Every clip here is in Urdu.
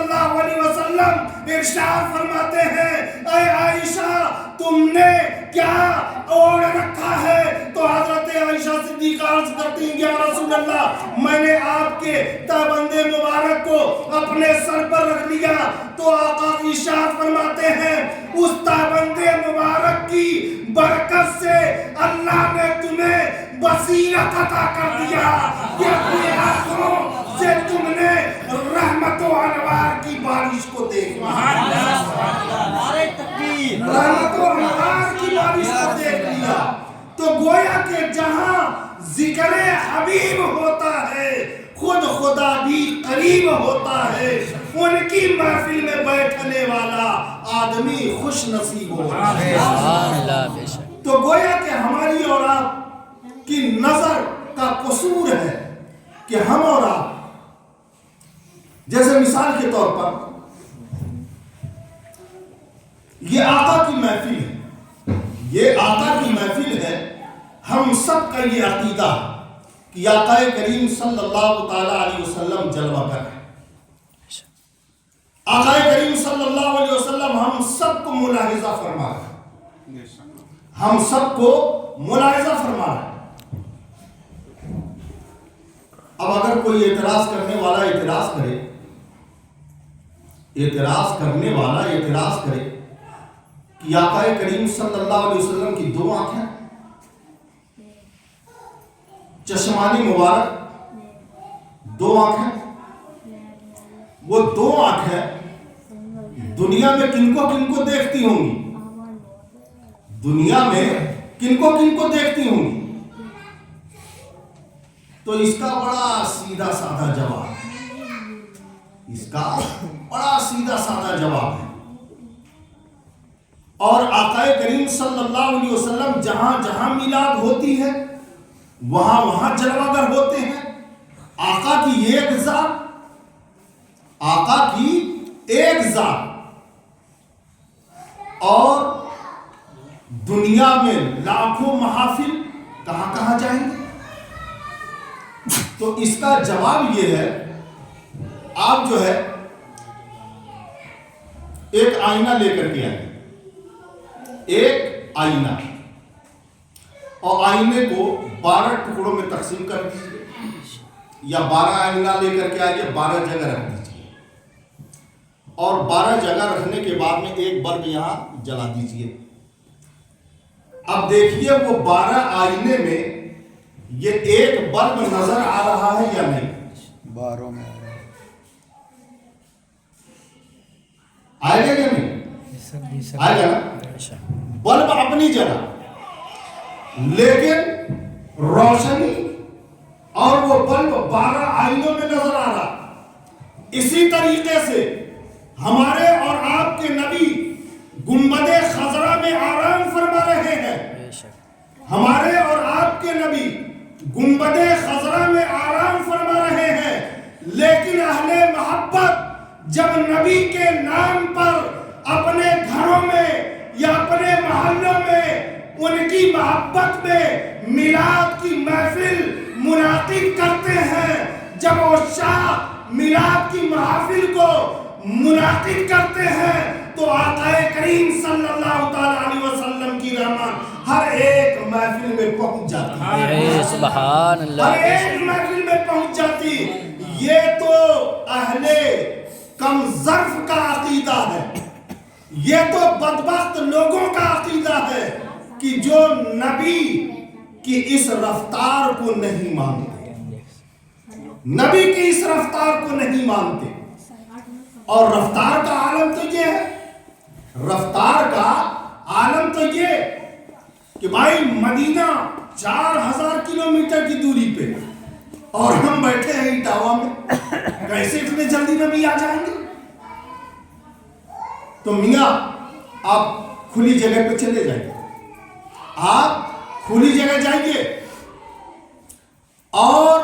اللہ علیہ وسلم ارشاد فرماتے ہیں اے عائشہ تم نے کیا اوڑھ رکھا ہے؟ تو حضرت عائشہ صدیقہ عرض کرتی ہیں یا رسول اللہ میں نے آپ کے تابند مبارک کو اپنے سر پر رکھ لیا۔ تو آقا ارشاد فرماتے ہیں اس تابند مبارک کی برکت سے اللہ نے تمہیں بصیرت عطا کر دیا کہ اپنے آنکھوں سے تم نے رحمت و انوار کی بارش کو دیکھا، رحمت و انوار کی بارش کو دیکھ لیا۔ تو گویا کہ جہاں ذکر حبیب ہوتا ہے خود خدا بھی قریب ہوتا ہے، ان کی محفل میں بیٹھنے والا آدمی خوش نصیب ہوتا ہے۔ تو گویا کہ ہماری اور آپ کی نظر کا قصور ہے کہ ہم اور آپ جیسے مثال کے طور پر یہ آقا کی محفل ہے، یہ آقا کی محفل ہے، ہم سب کا یہ عقیدہ کہ آقا کریم صلی اللہ تعالی علیہ وسلم جلوہ کر ہے۔ آقا کریم صلی اللہ علیہ وسلم ہم سب کو ملاحظہ فرما رہے ہیں، ہم سب کو ملاحظہ فرما رہے ہیں۔ اب اگر کوئی اعتراض کرنے والا اعتراض کرے، اعتراض کرنے والا اعتراض کرے کہ آقا کریم صلی اللہ علیہ وسلم کی دو آنکھیں، چشمانی مبارک دو آنکھیں، وہ دو آنکھیں دنیا میں کن کو دیکھتی ہوں گی؟ دنیا میں کن کو دیکھتی ہوں گی؟ تو اس کا بڑا سیدھا سادہ جواب ہے، اس کا بڑا سیدھا سادہ جواب ہے۔ اور آقا کریم صلی اللہ علیہ وسلم جہاں جہاں میلاد ہوتی ہے وہاں جلوہ گر ہوتے ہیں۔ آقا کی ایک ذات، آقا کی ایک ذات، اور دنیا میں لاکھوں محافل کہاں کہاں جائیں گے؟ تو اس کا جواب یہ ہے، آپ جو ہے ایک آئینہ لے کر کے آئیں، ایک آئینہ، اور آئینے کو 12 ٹکڑوں میں تقسیم کر دیجیے، یا 12 آئینہ لے کر کے آئیے، 12 جگہ رکھ دیجیے، اور 12 جگہ رکھنے کے بعد میں ایک بلب یہاں جلا دیجیے۔ اب دیکھیے وہ 12 آئینے میں یہ ایک بلب نظر آ رہا ہے یا نہیں؟ 12 میں آئے گا یا نہیں؟ آئے گا نا؟ بلب اپنی جگہ، لیکن روشنی اور وہ بلب 12 آئینوں میں نظر آ رہا۔ اسی طریقے سے ہمارے اور آپ کے نبی گنبد خضرا میں آرام فرما رہے ہیں، ہمارے اور آپ کے نبی گنبد خضرا میں آرام فرما رہے ہیں، لیکن اہل محبت جب نبی کے نام پر اپنے گھروں میں یا اپنے محلوں میں ان کی محبت میں میلاد کی محفل منعقد کرتے ہیں، جب وہ شاہ میلاد کی محافل کو منعقد کرتے ہیں تو آقا کریم صلی اللہ تعالی علیہ وسلم کی رحمت ہر ایک محفل میں پہنچ جاتی ہے، سبحان اللہ، ہر ایک محفل میں پہنچ جاتی۔ یہ تو اہل کم ظرف کا عقیدہ ہے، یہ تو بدبخت لوگوں کا عقیدہ ہے کہ جو نبی کی اس رفتار کو نہیں مانتے، نبی کی اس رفتار کو نہیں مانتے۔ اور رفتار کا عالم تو یہ ہے، رفتار کا عالم تو یہ کہ بھائی مدینہ 4000 کلومیٹر کی دوری پہ اور ہم بیٹھے ہیں اٹاوا میں، کیسے اتنے جلدی نبی آ جائیں گے؟ تو میاں آپ کھلی جگہ پہ چلے جائیں، آپ کھلی جگہ جائیے اور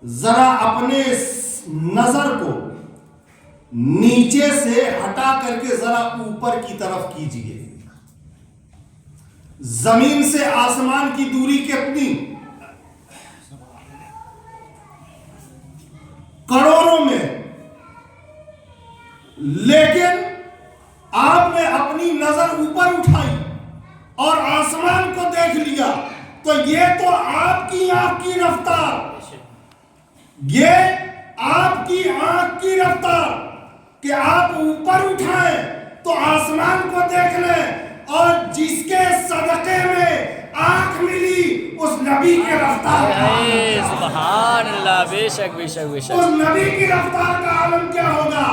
ذرا اپنے نظر کو نیچے سے ہٹا کر کے ذرا اوپر کی طرف کیجئے۔ زمین سے آسمان کی دوری کتنی؟ کروڑوں میں، لیکن آپ نے اپنی نظر اوپر اٹھائی اور آسمان کو دیکھ لیا تو یہ تو آپ کی آنکھ کی رفتار، یہ آپ کی آنکھ کی رفتار کہ آپ اوپر اٹھائیں تو آسمان کو دیکھ لیں، اور جس کے صدقے میں آنکھ ملی اس نبی کے رفتار کا سبحان اللہ، بے شک بے شک بے شک، اس نبی کی رفتار کا عالم کیا ہوگا؟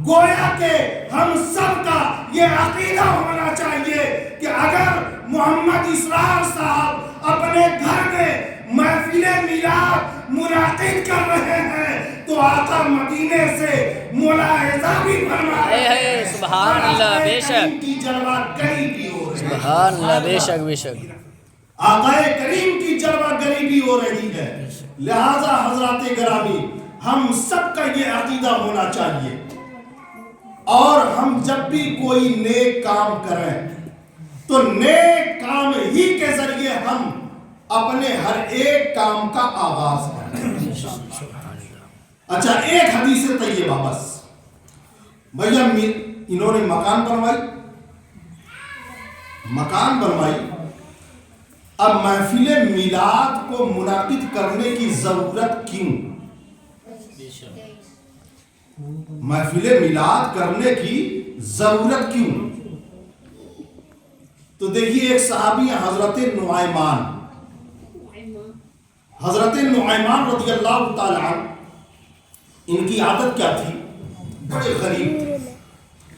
گویا کہ ہم سب کا یہ عقیدہ ہونا چاہیے کہ اگر محمد اسرار صاحب اپنے گھر میں محفل میلاد منعقد کر رہے ہیں تو آقا مدینے سے ملاحظہ بھی فرما رہے ہیں، سبحان اللہ، بے شک کی جلوہ گری بھی ہو رہی ہے، سبحان اللہ، بے شک بے شک، آقا کریم کی جلوہ گری بھی ہو رہی ہے۔ لہذا حضرات گرامی، ہم سب کا یہ عقیدہ ہونا چاہیے، اور ہم جب بھی کوئی نیک کام کریں تو نیک کام ہی کے ذریعے ہم اپنے ہر ایک کام کا آغاز کریں۔ اچھا، ایک حدیث طیبہ بس، بھیا انہوں نے مکان بنوائی، اب محفل میلاد کو منعقد کرنے کی ضرورت کیوں؟ محفل میلاد کرنے کی ضرورت کیوں؟ تو دیکھیے، ایک صحابی حضرت نعیمان رضی اللہ تعالی عنہ، ان کی عادت کیا تھی؟ بڑے غریب تھے،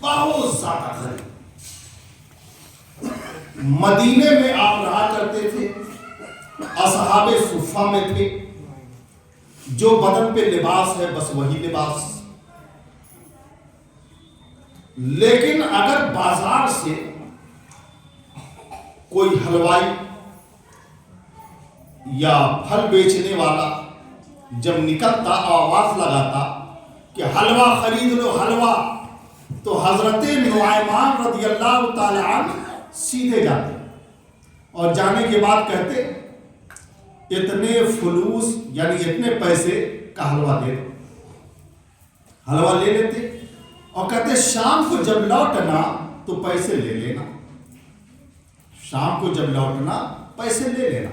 بہت زیادہ غریب، مدینے میں آپ رہا کرتے تھے، اصحاب صفہ میں تھے، جو بدن پہ لباس ہے بس وہی لباس، لیکن اگر بازار سے کوئی حلوائی یا پھل بیچنے والا جب نکلتا آواز لگاتا کہ حلوہ خرید لو حلوہ، تو حضرت نعیمان رضی اللہ تعالی عنہ سیدھے جاتے اور جانے کے بعد کہتے اتنے فلوس یعنی اتنے پیسے کا حلوہ دے دو، حلوہ لے لیتے اور کہتے شام کو جب لوٹنا تو پیسے لے لینا، شام کو جب لوٹنا پیسے لے لینا۔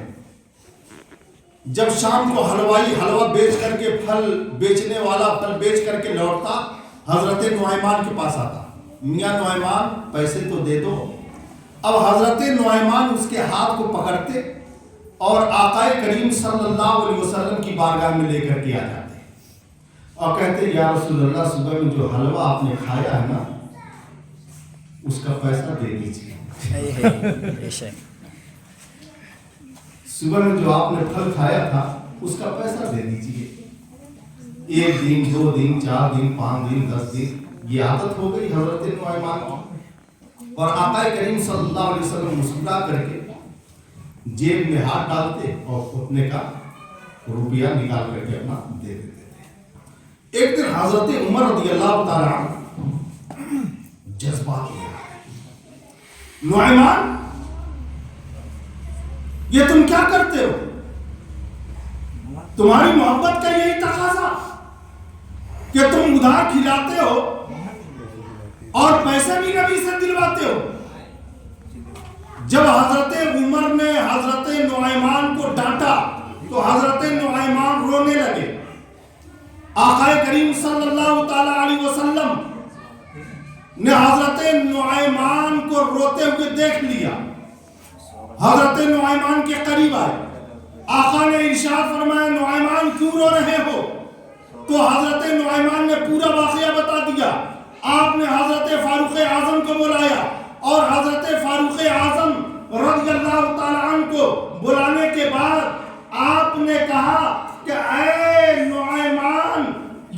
جب شام کو حلوائی حلوہ بیچ کر کے پھل بیچنے والا پھل بیچ کر کے لوٹتا، حضرت نعیمان کے پاس آتا، میاں نعیمان پیسے تو دے دو۔ اب حضرت نعیمان اس کے ہاتھ کو پکڑتے اور آقا کریم صلی اللہ علیہ وسلم کی بارگاہ میں لے کر کے آ جاتے اور کہتے یا رسول اللہ، صبح میں جو حلوہ آپ نے کھایا ہے نا اس کا پیسہ دے دیجیے، صبح میں جو آپ نے پھل کھایا تھا اس کا پیسہ دے دیجیے۔ 1 دن 2 دن 4 دن 5 دن 10 دن یہ عادت ہو گئی حضرت نعیمان کی، اور آقا کریم صلی اللہ علیہ وسلم مسکرا کر کے جیب میں ہاتھ ڈالتے اور خطنے کا روپیہ نکال کر کے اپنا دے دیتے تھے۔ ایک دن حضرت عمر رضی اللہ تعالی عنہ جذبات لے آئے، نعیمان یہ تم کیا کرتے ہو؟ تمہاری محبت کا یہی تقاضا کہ تم ادھار کھلاتے ہو اور پیسے بھی نبی سے دلواتے ہو۔ جب حضرت عمر نے حضرت نعیمان کو ڈانٹا تو حضرت نعیمان رونے لگے۔ آقا کریم صلی اللہ تعالی علیہ وسلم نے حضرت نعیمان کو روتے ہوئے دیکھ لیا، حضرت نعیمان کے قریب آئے، آقا نے ارشاد فرمایا نعیمان کیوں رو رہے ہو؟ تو حضرت نعیمان نے پورا واقعہ بتا دیا۔ آپ نے حضرت فاروق اعظم کو بلایا اور حضرت فاروق اعظم رضی اللہ تعالیٰ عنہ کو بلانے کے بعد آپ نے کہا کہ اے نعیمان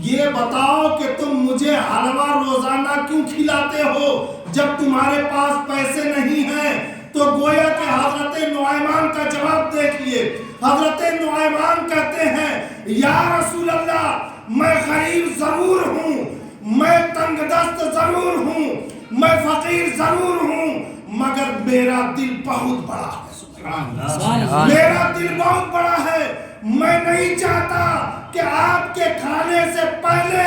یہ بتاؤ کہ تم مجھے حلوہ روزانہ کیوں کھلاتے ہو جب تمہارے پاس پیسے نہیں ہیں؟ تو گویا کہ حضرت نعیمان کا جواب دیکھیے، حضرت نعیمان کہتے ہیں یا رسول اللہ میں غریب ضرور ہوں، میں تنگ دست ضرور ہوں، میں فقیر ضرور ہوں، مگر میرا دل بہت بڑا ہے، میرا دل بہت بڑا ہے، میں نہیں چاہتا کہ آپ کے کھانے سے پہلے